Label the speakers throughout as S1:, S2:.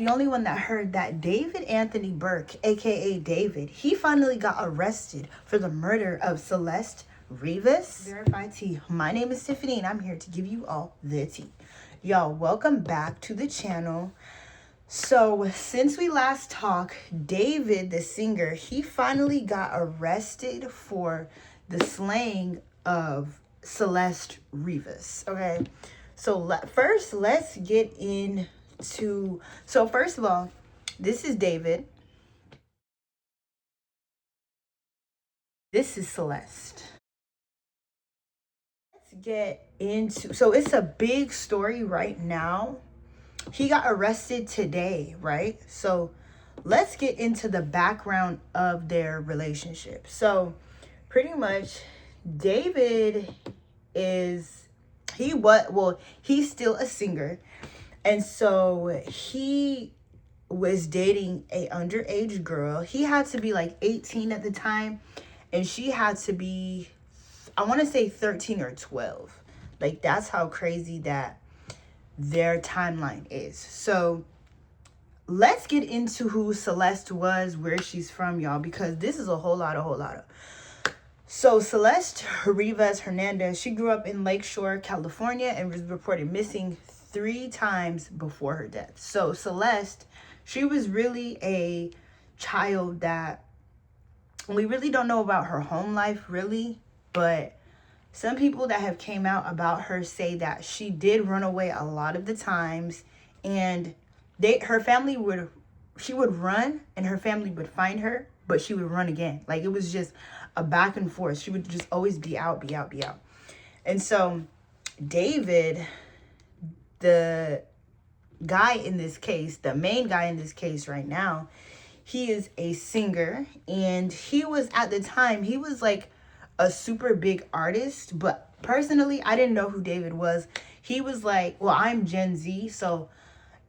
S1: the only one that heard that David Anthony Burke, aka David, he finally got arrested for the murder of Celeste Rivas. Verified.T. My name is Tiffany and I'm here to give you all the tea. Y'all, welcome back to the channel. So since we last talked, David, the singer, he finally got arrested for the slaying of Celeste Rivas. Okay, so first let's get into, so first of all, this is David. This is Celeste. Let's get into, so it's a big story right now. He got arrested today, right? So let's get into the background of their relationship. So pretty much David is, he's still a singer. And so he was dating a underage girl. He had to be like 18 at the time. And she had to be, I want to say 13 or 12. Like, that's how crazy that their timeline is. So let's get into who Celeste was, where she's from, y'all, because this is a whole lot of. So Celeste Rivas Hernandez, she grew up in Lakeshore, California, and was reported missing 3 times before her death. So Celeste, she was really a child that we really don't know about her home life, really, but some people that have came out about her say that she did run away a lot of the times, and she would run and her family would find her, but she would run again. Like, it was just a back and forth. She would just always be out. And so David, the guy in this case, the main guy in this case right now, he is a singer, and he was, at the time, he was like a super big artist, but personally, I didn't know who David was. He was like, well, I'm Gen Z, so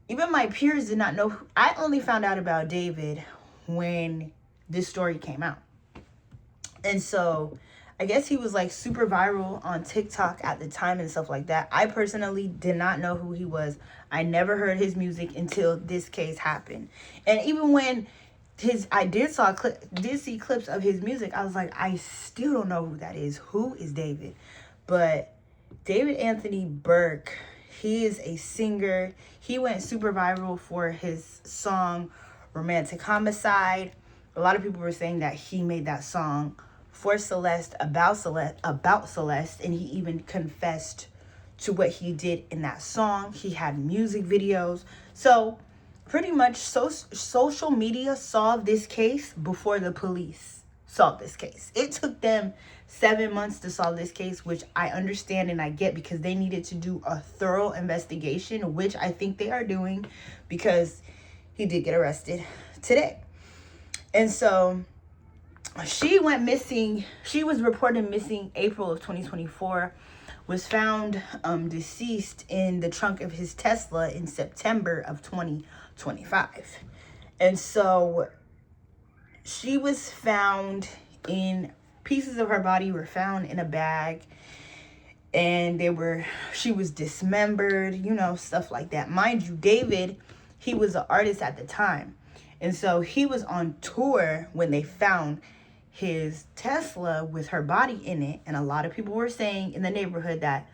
S1: even my peers did not know. I only found out about David when this story came out. And so I guess he was like super viral on TikTok at the time and stuff like that. I personally did not know who he was. I never heard his music until this case happened. And even when I did see clips of his music, I was like, I still don't know who that is. Who is David? But David Anthony Burke, he is a singer. He went super viral for his song Romantic Homicide. A lot of people were saying that he made that song for Celeste, about Celeste, and he even confessed to what he did in that song. He had music videos. So pretty much social media solved this case before the police solved this case. It took them 7 months to solve this case, which I understand and I get, because they needed to do a thorough investigation, which I think they are doing, because he did get arrested today. And so she went missing. She was reported missing April of 2024, was found deceased in the trunk of his Tesla in September of 2025. And so she was found in, pieces of her body were found in a bag, and she was dismembered, you know, stuff like that. Mind you, David, he was an artist at the time. And so he was on tour when they found his Tesla with her body in it. And a lot of people were saying in the neighborhood that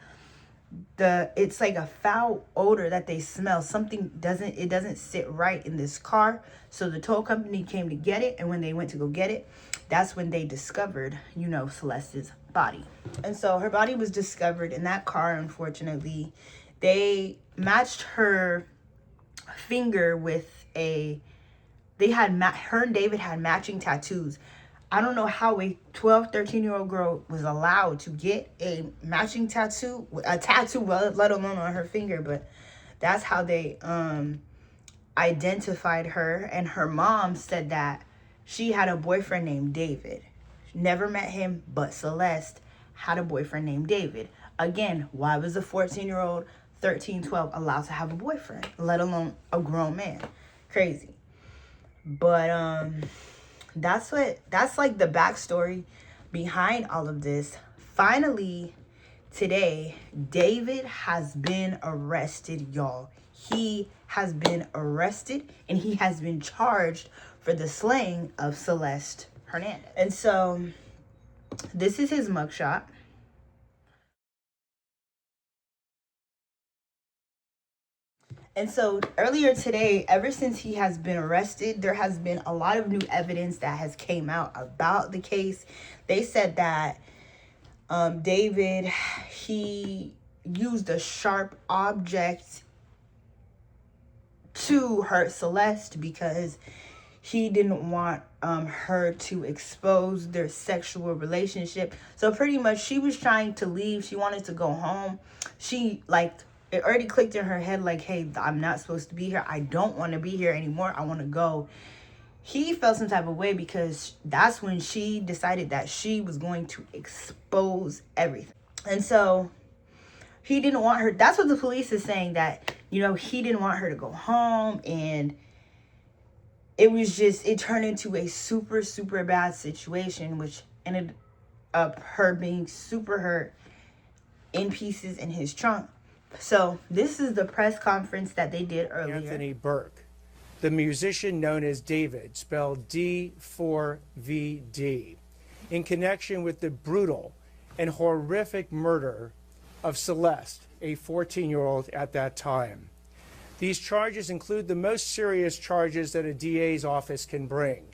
S1: it's like a foul odor that they smell. Something doesn't sit right in this car. So the tow company came to get it, and when they went to go get it, that's when they discovered, you know, Celeste's body. And so her body was discovered in that car. Unfortunately, they matched her finger with her and David had matching tattoos. I don't know how a 12, 13-year-old girl was allowed to get a matching tattoo, let alone on her finger, but that's how they identified her. And her mom said that she had a boyfriend named David. Never met him, but Celeste had a boyfriend named David. Again, why was a 14-year-old, 13, 12 allowed to have a boyfriend, let alone a grown man? Crazy. But that's like the backstory behind all of this. Finally, today, David has been arrested, y'all. He has been arrested and he has been charged for the slaying of Celeste Hernandez. And so this is his mugshot. And so earlier today, ever since he has been arrested, there has been a lot of new evidence that has came out about the case. They said that David, he used a sharp object to hurt Celeste because he didn't want her to expose their sexual relationship. So pretty much she was trying to leave. She wanted to go home. She it already clicked in her head like, hey, I'm not supposed to be here. I don't want to be here anymore. I want to go. He felt some type of way because that's when she decided that she was going to expose everything. And so he didn't want her. That's what the police is saying, that, you know, he didn't want her to go home. And it turned into a super, super bad situation, which ended up her being super hurt, in pieces in his trunk. So this is the press conference that they did earlier.
S2: Anthony Burke, the musician known as David, spelled d4vd, in connection with the brutal and horrific murder of Celeste, a 14-year-old at that time. These charges include the most serious charges that a DA's office can bring.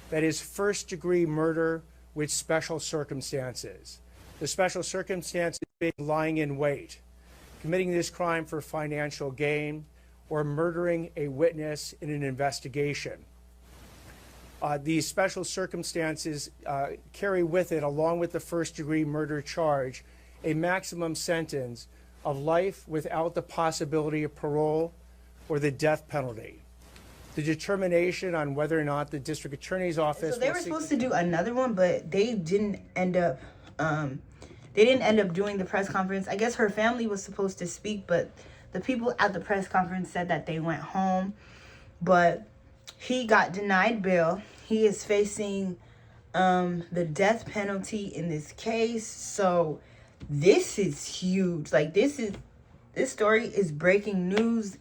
S2: That is first-degree murder with special circumstances. The special circumstances being lying in wait, committing this crime for financial gain, or murdering a witness in an investigation. These special circumstances carry with it, along with the first-degree murder charge, a maximum sentence of life without the possibility of parole or the death penalty. The determination on whether or not the district attorney's office...
S1: So they were supposed to do another one, but they didn't end up... They didn't end up doing the press conference. I guess her family was supposed to speak, but the people at the press conference said that they went home. But he got denied bail. He is facing the death penalty in this case. So this is huge. Like, this story is breaking news.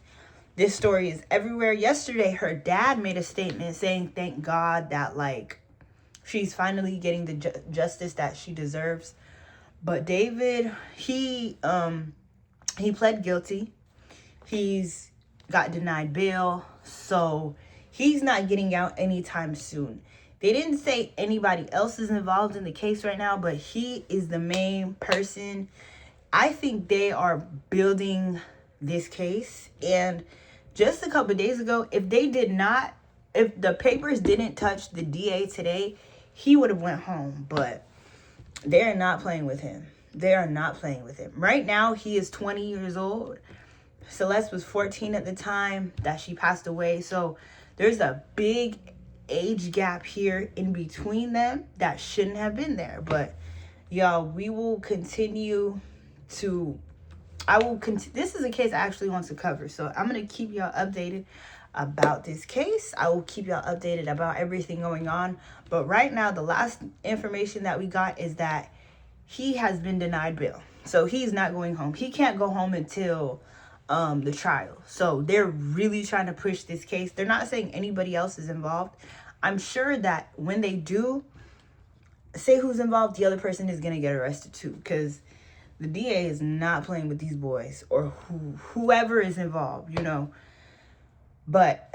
S1: This story is everywhere. Yesterday, her dad made a statement saying, thank God that, like, she's finally getting the justice that she deserves. But David, he pled guilty. He's got denied bail, so he's not getting out anytime soon. They didn't say anybody else is involved in the case right now, but he is the main person. I think they are building this case. And just a couple of days ago, if the papers didn't touch the DA today, he would have went home. But they're not playing with him. They are not playing with him. Right now, he is 20 years old. Celeste was 14 at the time that she passed away. So there's a big age gap here in between them that shouldn't have been there. But y'all, we will continue to... This is a case I actually want to cover. So I'm going to keep y'all updated about this case. I will keep y'all updated about everything going on. But right now, the last information that we got is that he has been denied bail. So he's not going home. He can't go home until the trial. So they're really trying to push this case. They're not saying anybody else is involved. I'm sure that when they do say who's involved, the other person is going to get arrested too. Because the DA is not playing with these boys, or whoever is involved, you know. But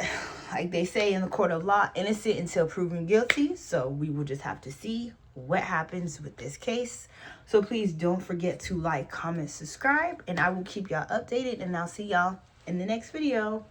S1: like they say in the court of law, innocent until proven guilty. So we will just have to see what happens with this case. So please don't forget to like, comment, subscribe, and I will keep y'all updated, and I'll see y'all in the next video.